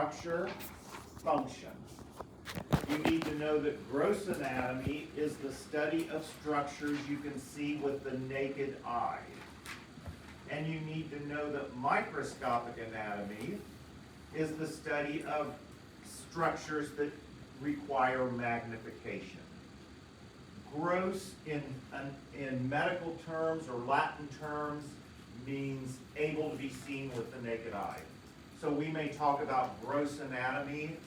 structure, function. You need to know that gross anatomy is the study of structures you can see with the naked eye. And you need to know that microscopic anatomy is the study of structures that require magnification. Gross in medical terms or Latin terms means able to be seen with the naked eye. So we may talk about gross anatomy.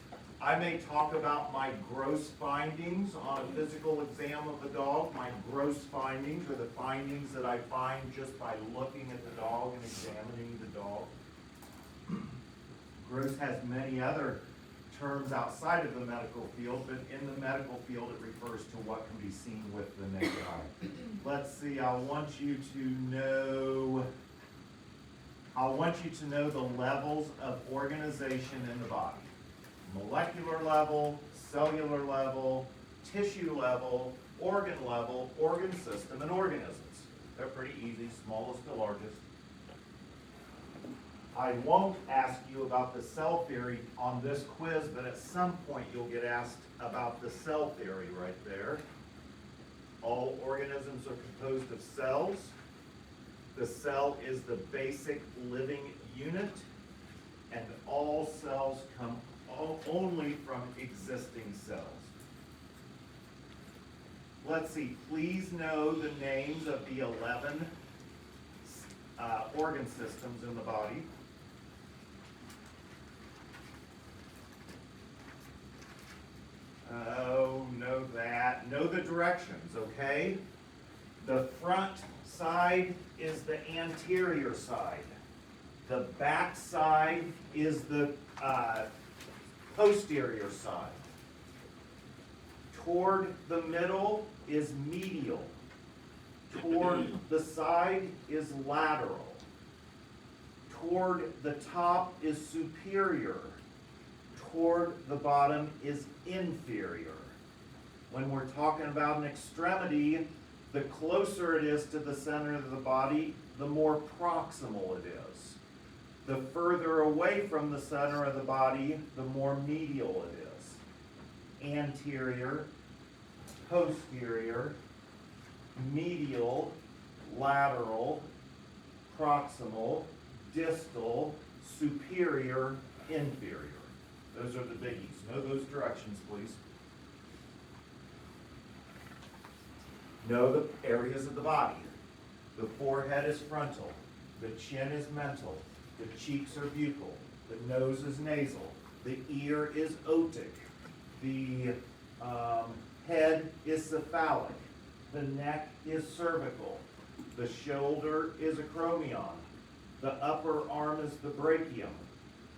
I may talk about my gross findings on a physical exam of the dog. My gross findings are the findings that I find just by looking at the dog and examining the dog. Gross has many other terms outside of the medical field, but in the medical field it refers to what can be seen with the naked eye. Let's see, I want you to know the levels of organization in the body. Molecular level, cellular level, tissue level, organ system, and organisms. They're pretty easy, smallest to largest. I won't ask you about the cell theory on this quiz, but at some point you'll get asked about the cell theory right there. All organisms are composed of cells. The cell is the basic living unit, and all cells come only from existing cells. Let's see, please know the names of the 11 organ systems in the body. Oh, know that. Know the directions, okay? The front side is the anterior side. The back side is the posterior side. Toward the middle is medial. Toward the side is lateral. Toward the top is superior. Toward the bottom is inferior. When we're talking about an extremity, the closer it is to the center of the body, the more proximal it is. The further away from the center of the body, the more medial it is. Anterior, posterior, medial, lateral, proximal, distal, superior, inferior. Those are the biggies. Know those directions, please. Know the areas of the body. The forehead is frontal. The chin is mental. The cheeks are buccal. The nose is nasal. The ear is otic. The head is cephalic. The neck is cervical. The shoulder is acromion. The upper arm is the brachium.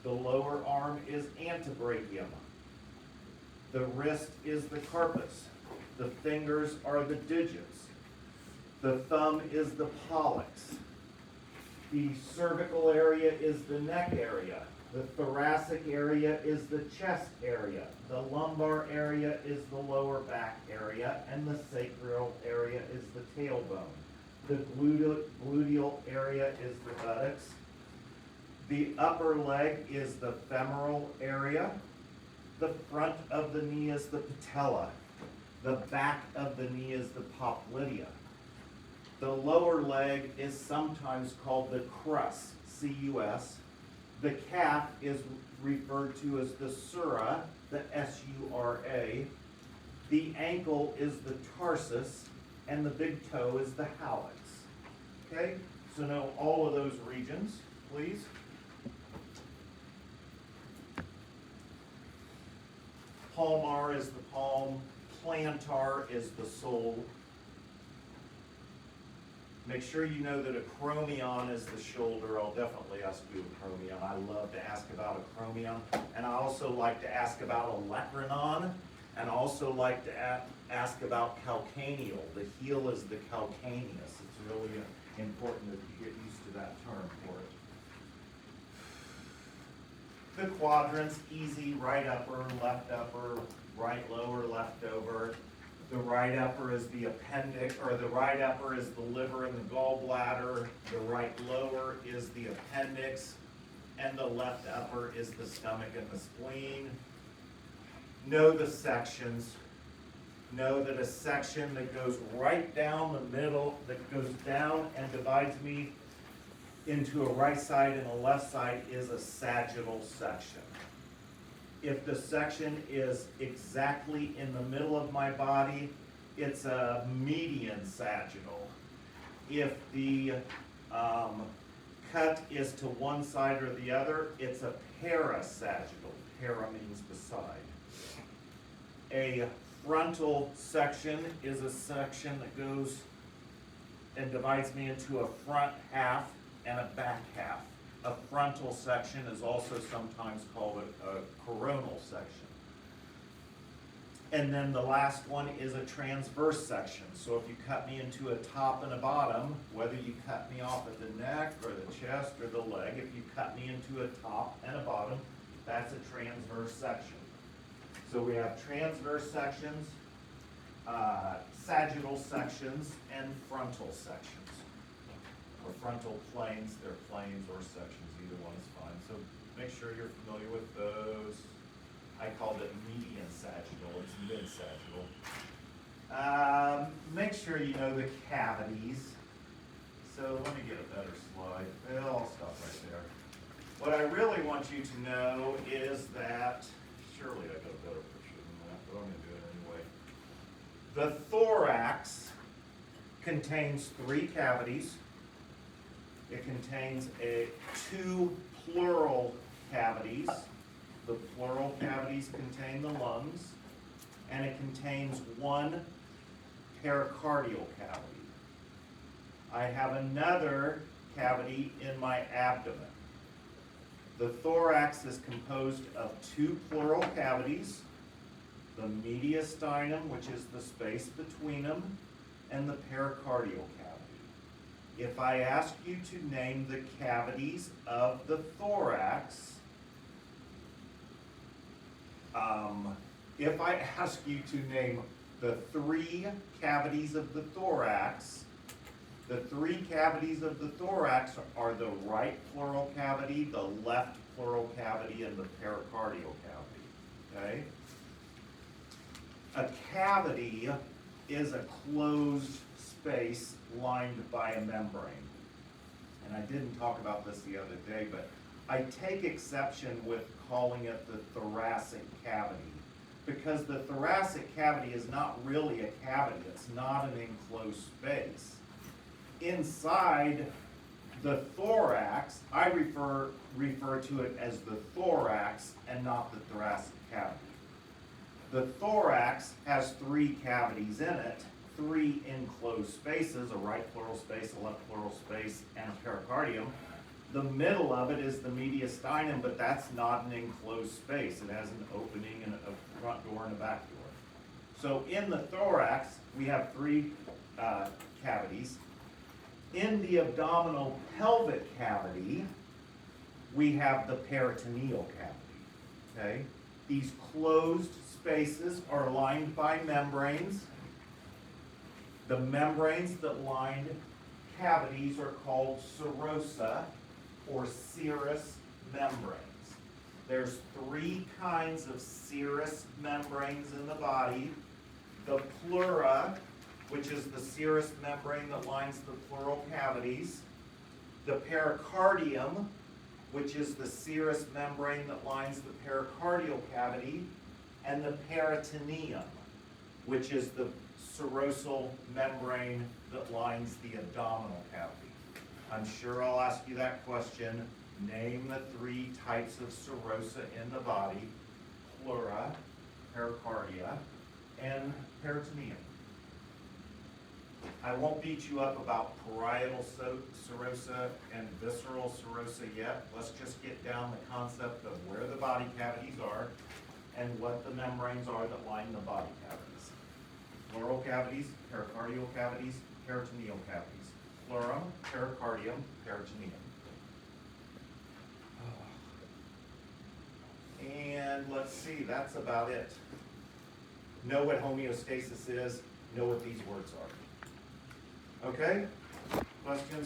The lower arm is antebrachium. The wrist is the carpus. The fingers are the digits. The thumb is the pollex. The cervical area is the neck area. The thoracic area is the chest area. The lumbar area is the lower back area. And the sacral area is the tailbone. The gluteal area is the buttocks. The upper leg is the femoral area. The front of the knee is the patella. The back of the knee is the popliteal. The lower leg is sometimes called the crus, C-U-S. The calf is referred to as the sura, the S-U-R-A. The ankle is the tarsus, and the big toe is the hallux. Okay, so know all of those regions, please. Palmar is the palm, plantar is the sole. Make sure you know that acromion is the shoulder. I'll definitely ask you acromion. I love to ask about acromion. And I also like to ask about olecranon, and also like to ask about calcaneal. The heel is the calcaneus. It's really important that you get used to that term for it. The quadrants, easy, right upper, right lower, left over. The right upper is the appendix, or the right upper is the liver and the gallbladder. The right lower is the appendix. and the left upper is the stomach and the spleen. Know the sections. Know that a section that goes right down the middle, that goes down and divides me into a right side and a left side is a sagittal section. If the section is exactly in the middle of my body, it's a median sagittal. If the cut is to one side or the other, it's a parasagittal. Para means beside. A frontal section is a section that goes and divides me into a front half and a back half. A frontal section is also sometimes called a coronal section. And then the last one is a transverse section. So if you cut me into a top and a bottom, whether you cut me off at the neck or the chest or the leg, if you cut me into a top and a bottom, that's a transverse section. So we have transverse sections, sagittal sections, and frontal sections. Or frontal planes, they're planes or sections, either one is fine. So make sure you're familiar with those. I called it median sagittal, it's mid-sagittal. Make sure you know the cavities. So let me get a better slide. Well, I'll stop right there. What I really want you to know is that, surely I got a better picture than that, but I'm gonna do it anyway. The thorax contains 3 cavities. It contains two pleural cavities. The pleural cavities contain the lungs, and it contains 1 pericardial cavity. I have another cavity in my abdomen. The thorax is composed of 2 pleural cavities, the mediastinum, which is the space between them, and the pericardial cavity. If I ask you to name the cavities of the thorax, if I ask you to name the 3 cavities of the thorax, the 3 cavities of the thorax are the right pleural cavity, the left pleural cavity, and the pericardial cavity, okay? A cavity is a closed space lined by a membrane. And I didn't talk about this the other day, but I take exception with calling it the thoracic cavity, because the thoracic cavity is not really a cavity, it's not an enclosed space. Inside the thorax, I refer to it as the thorax and not the thoracic cavity. The thorax has 3 cavities in it, 3 enclosed spaces, a right pleural space, a left pleural space, and a pericardium. The middle of it is the mediastinum, but that's not an enclosed space. It has an opening and a front door and a back door. So in the thorax, we have 3 cavities. In the abdominal pelvic cavity, we have the peritoneal cavity, okay? These closed spaces are lined by membranes. The membranes that line cavities are called serosa or serous membranes. There's 3 kinds of serous membranes in the body. The pleura, which is the serous membrane that lines the pleural cavities. The pericardium, which is the serous membrane that lines the pericardial cavity. And the peritoneum, which is the serosal membrane that lines the abdominal cavity. I'm sure I'll ask you that question. Name the 3 types of serosa in the body: pleura, pericardia, and peritoneum. I won't beat you up about parietal serosa and visceral serosa yet. Let's just get down the concept of where the body cavities are and what the membranes are that line the body cavities. Pleural cavities, pericardial cavities, peritoneal cavities. Pleurum, pericardium, peritoneum. And let's see, that's about it. Know what homeostasis is, know what these words are. Okay? Questions?